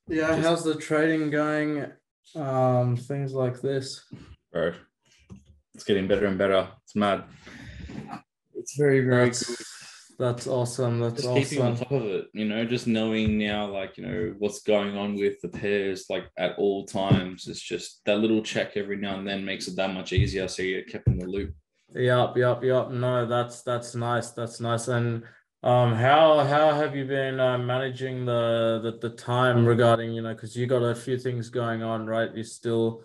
Yeah, Just, how's the trading going? Things like this. bro, it's getting better and better. It's mad. It's very, very good. That's awesome. That's Just keeping on awesome. top of it, just knowing now, what's going on with the pairs, like at all times. It's just that little check every now and then makes it that much easier. So you're kept in the loop. Yep, yep, yep. No, that's nice. That's nice. And how have you been managing the time regarding, because you got a few things going on, right? You still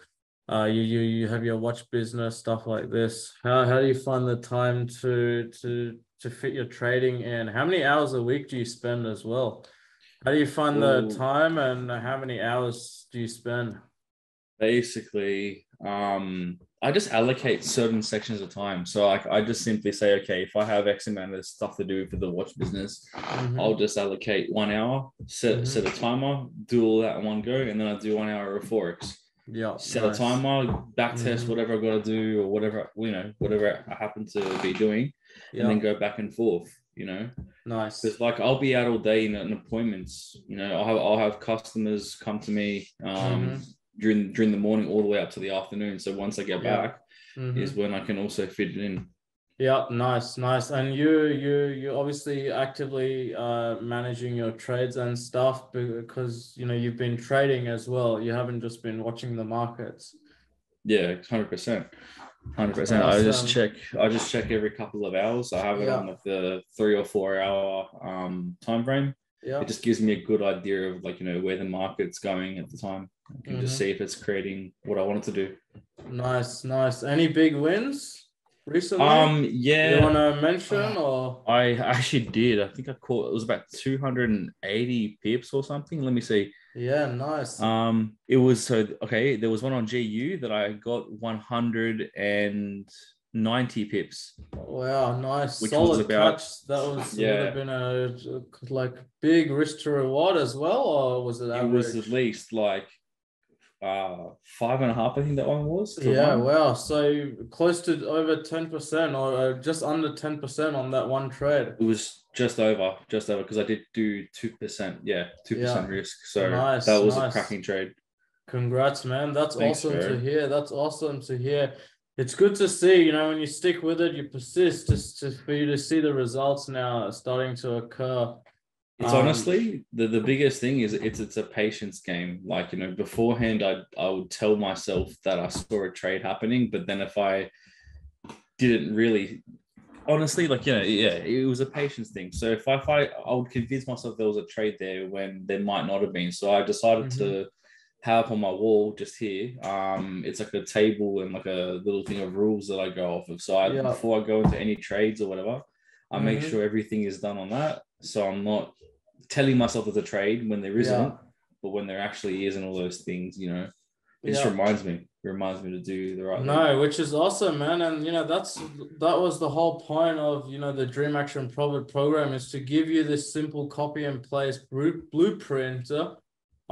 you have your watch business, stuff like this. How do you find the time to fit your trading in? How many hours a week do you spend as well? How do you find the Well, time and how many hours do you spend? basically, I just allocate certain sections of time. So I just simply say, okay, if I have X amount of stuff to do for the watch business, I'll Mm-hmm. just allocate 1 hour, set a Mm-hmm. timer, do all that in one go, and then I do 1 hour of forex. Yeah, Set a nice. timer, back test Mm-hmm. whatever I got to do or whatever I happen to be doing, and then Yeah, go back and forth. Because nice. like I'll be out all day in appointments. I'll have customers come to me Mm-hmm. during the morning all the way up to the afternoon. So once I get Yeah. back is Mm-hmm. when I can also fit it in. Yeah, nice, nice. And you obviously actively managing your trades and stuff because you've been trading as well. You haven't just been watching the markets. Yeah, 100%. 100%. Awesome. I just check every couple of hours. I have it on Yeah. like the 3 or 4 hour time frame. It Yeah. just gives me a good idea of where the market's going at the time. I can just see Mm-hmm. if it's creating what I want it to do. Nice, nice. Any big wins recently you Yeah, want to mention or? I actually did. I think I caught it was about 280 pips or something. Let me see. Yeah, nice. It was so okay. There was one on GU that I got 190 pips, Wow, nice. which was Solid about catch. That would have yeah. been a like big risk to reward as well, or was it It was at average? least like 5.5. I think that one was to Yeah, one. wow. So close to over 10% or just under 10% on that one trade. It was just over because I did do 2%. Yeah, 2% Yeah. risk. So that Nice, was a nice. cracking trade. Congrats, man. That's Thanks, awesome to bro. hear. That's awesome to hear. It's good to see, when you stick with it, you persist just for you to see the results now starting to occur. It's Um, honestly the biggest thing is it's a patience game. Beforehand, I would tell myself that I saw a trade happening, but then if I didn't really honestly yeah, it was a patience thing. So if I would convince myself there was a trade there when there might not have been. So I decided mhm. to have on my wall just here. It's like a table and like a little thing of rules that I go off of. So Yeah. before I go into any trades or whatever, I make Mm-hmm. sure everything is done on that. So I'm not telling myself there's a trade when there isn't, Yeah. but when there actually is and all those things, it just Yeah. reminds me to do the right thing. No, which is awesome, man. And that was the whole point of the Dream Action Profit program is to give you this simple copy and paste blueprint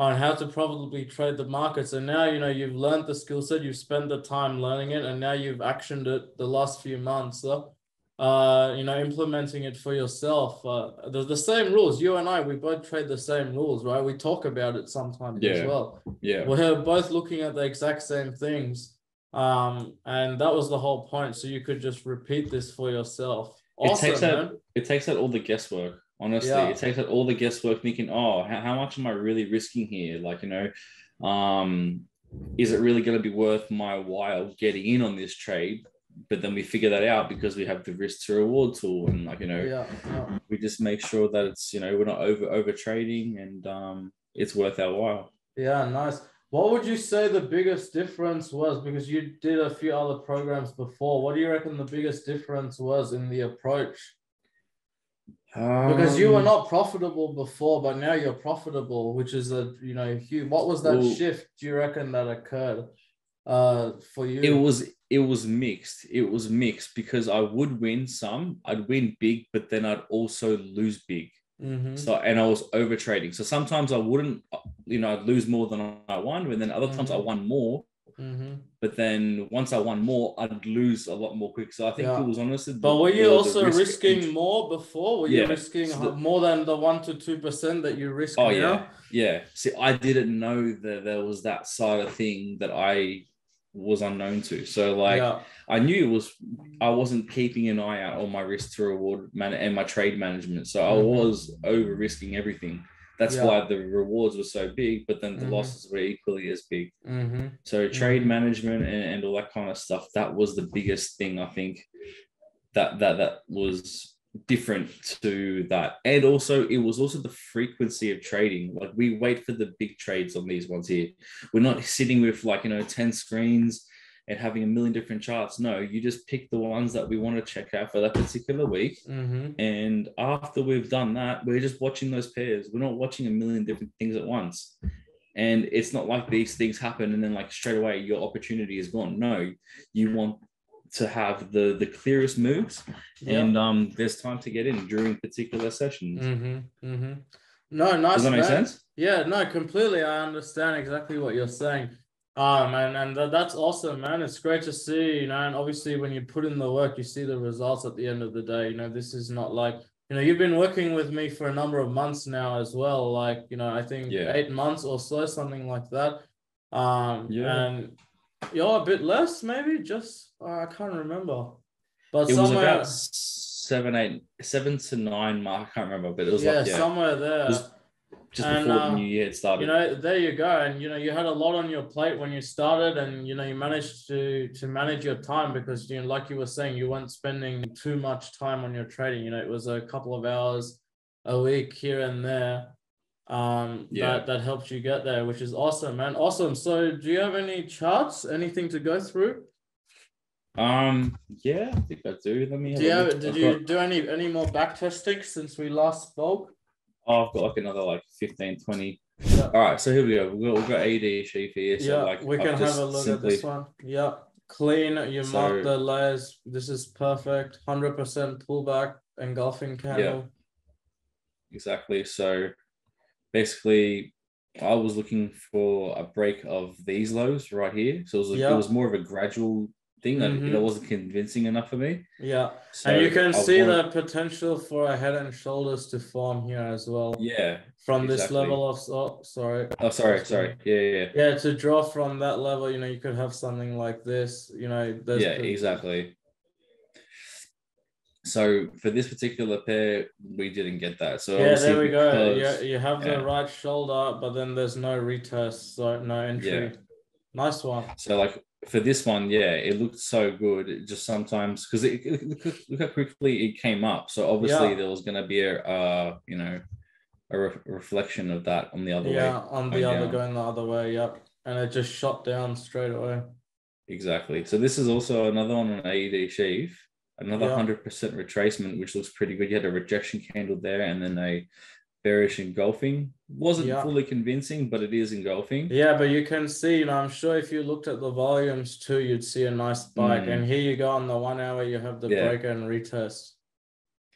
on how to profitably trade the markets. And now you've learned the skill set, you've spent the time learning it, and now you've actioned it the last few months. Implementing it for yourself. The same rules. You and I, we both trade the same rules, right? We talk about it sometimes as Yeah, well. yeah. We're both looking at the exact same things. And that was the whole point. So you could just repeat this for yourself. It takes Awesome, out man. it takes out all the guesswork. Honestly, it Yeah. takes out all the guesswork. Thinking, oh, how much am I really risking here? Is it really going to be worth my while getting in on this trade? But then we figure that out because we have the risk to reward tool, and Yeah. Yeah. we just make sure that it's we're not over trading, and it's worth our while. Yeah, nice. What would you say the biggest difference was? Because you did a few other programs before. What do you reckon the biggest difference was in the approach? Because you were Um, not profitable before, but now you're profitable, which is huge. What was that well, shift, do you reckon, that occurred for it you? was it was mixed. It was mixed because I would win some, I'd win big, but then I'd also lose big. So Mm-hmm. and I was over trading. So sometimes I wouldn't, I'd lose more than I won, and then other times I Mm-hmm. won more, But then once I won more, I'd lose a lot more quick. So I think it Yeah. was honestly But were you also risk risking more before? Were you Yeah. risking more than the 1 to 2% that you risk Oh now? yeah. See, I didn't know that there was that side of thing that I was unknown to. So like Yeah. I knew I wasn't keeping an eye out on my risk to reward and my trade management. So I was over risking everything. That's why the rewards were so big, but then the losses were equally as big. So trade management and all that kind of stuff, that was the biggest thing I think that was different to that. And also it was also the frequency of trading. Like we wait for the big trades on these ones here. We're not sitting with 10 screens and having a million different charts. No, you just pick the ones that we want to check out for that particular week. And after we've done that, we're just watching those pairs. We're not watching a million different things at once. And it's not like these things happen and then straight away your opportunity is gone. No, you want to have the clearest moves, and there's time to get in during particular sessions. No, nice. Does that make sense? Yeah, no, completely. I understand exactly what you're saying. And that's awesome, man. It's great to see, and obviously when you put in the work, you see the results at the end of the day. This is not like, you've been working with me for a number of months now as well. Like, I think 8 months or so, something like that. And you're a bit less, maybe, just I can't remember. But it was about 7 to 9 mark. I can't remember, but it was somewhere there. It was just before the new year had started. There you go. And you had a lot on your plate when you started, and you managed to manage your time because like you were saying, you weren't spending too much time on your trading. It was a couple of hours a week here and there. That helped you get there, which is awesome, man. Awesome. So do you have any charts, anything to go through? Yeah, I think I do. Let me did you do any more back testing since we last spoke? I've got another 15, 20. All right, so here we go. We've got AD sheaf here. So we can have a look at this one. Clean. You mark the layers. This is perfect. 100% pullback engulfing candle. Exactly. So basically, I was looking for a break of these lows right here. So it was more of a gradual thing. It wasn't convincing enough for me. So and you can see the potential for a head and shoulders to form here as well. From this level of sorry. To draw from that level, you could have something like this. Exactly. So for this particular pair, we didn't get that. So there we go. You have the right shoulder, but then there's no retest, so no entry. Nice one. So for this one, it looked so good. It just sometimes because look how quickly it came up. So obviously there was going to be a reflection of that on the other way. Going the other way. And it just shot down straight away. Exactly. So this is also another one on AED sheaf. Another 100% retracement, which looks pretty good. You had a rejection candle there, and then a bearish engulfing. Wasn't fully convincing, but it is engulfing. But you can see, I'm sure if you looked at the volumes too, you'd see a nice spike. And here you go on the 1 hour, you have the break and retest.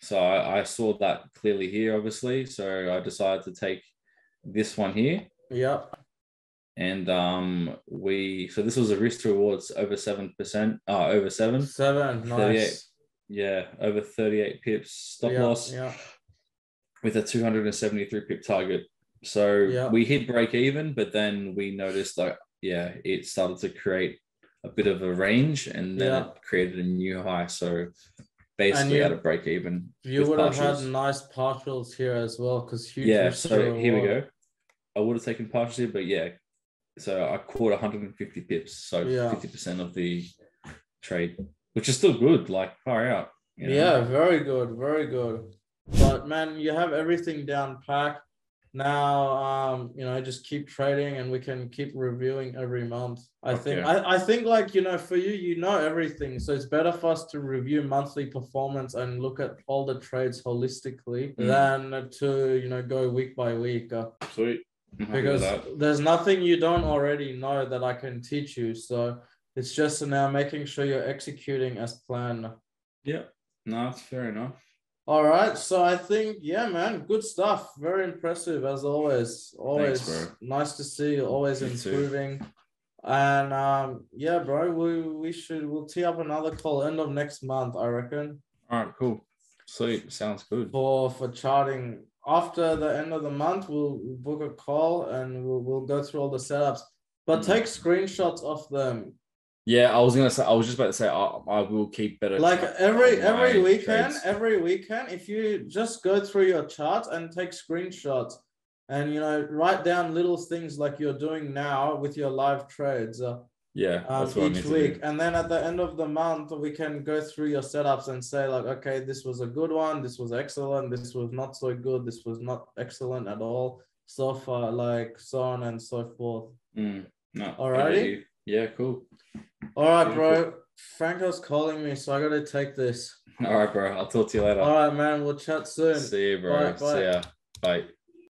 So I saw that clearly here, obviously. So I decided to take this one here. And so this was a risk to rewards over 7%, over 7. 7, nice. Over 38 pips stop loss with a 273 pip target. So we hit break even, but then we noticed it started to create a bit of a range, and then it created a new high. So basically at a break even. You would have had nice partials here as well, because huge. So here we go. I would have taken partials here, but so I caught 150 pips, so 50% of the trade, which is still good, far out. Very good, very good. But man, you have everything down pat. Now, just keep trading, and we can keep reviewing every month. I think for you, everything. So it's better for us to review monthly performance and look at all the trades holistically than to, go week by week. Sweet. Because there's nothing you don't already know that I can teach you. So it's just now making sure you're executing as planned. No, that's fair enough. All right. So I think, man, good stuff. Very impressive as always. Always. Thanks, bro. Nice to see you. Always improving. And yeah, bro, we'll tee up another call end of next month, I reckon. All right, cool. Sweet. Sounds good. For charting. After the end of the month, we'll book a call and we'll go through all the setups. But take screenshots of them. Yeah, I was just about to say I will keep better. Like every weekend, trades. if you just go through your charts and take screenshots and write down little things like you're doing now with your live trades. Yeah, that's what I need Each to week, do. and then at the end of the month, we can go through your setups and say like, okay, this was a good one, this was excellent, this was not so good, this was not excellent at all, so far, like so on and so forth. No, Alrighty. Yeah, cool. All right, bro. Franco's calling me, so I gotta take this. All right, bro. I'll talk to you later. All right, man. We'll chat soon. See you, bro. Bye. See ya. Bye.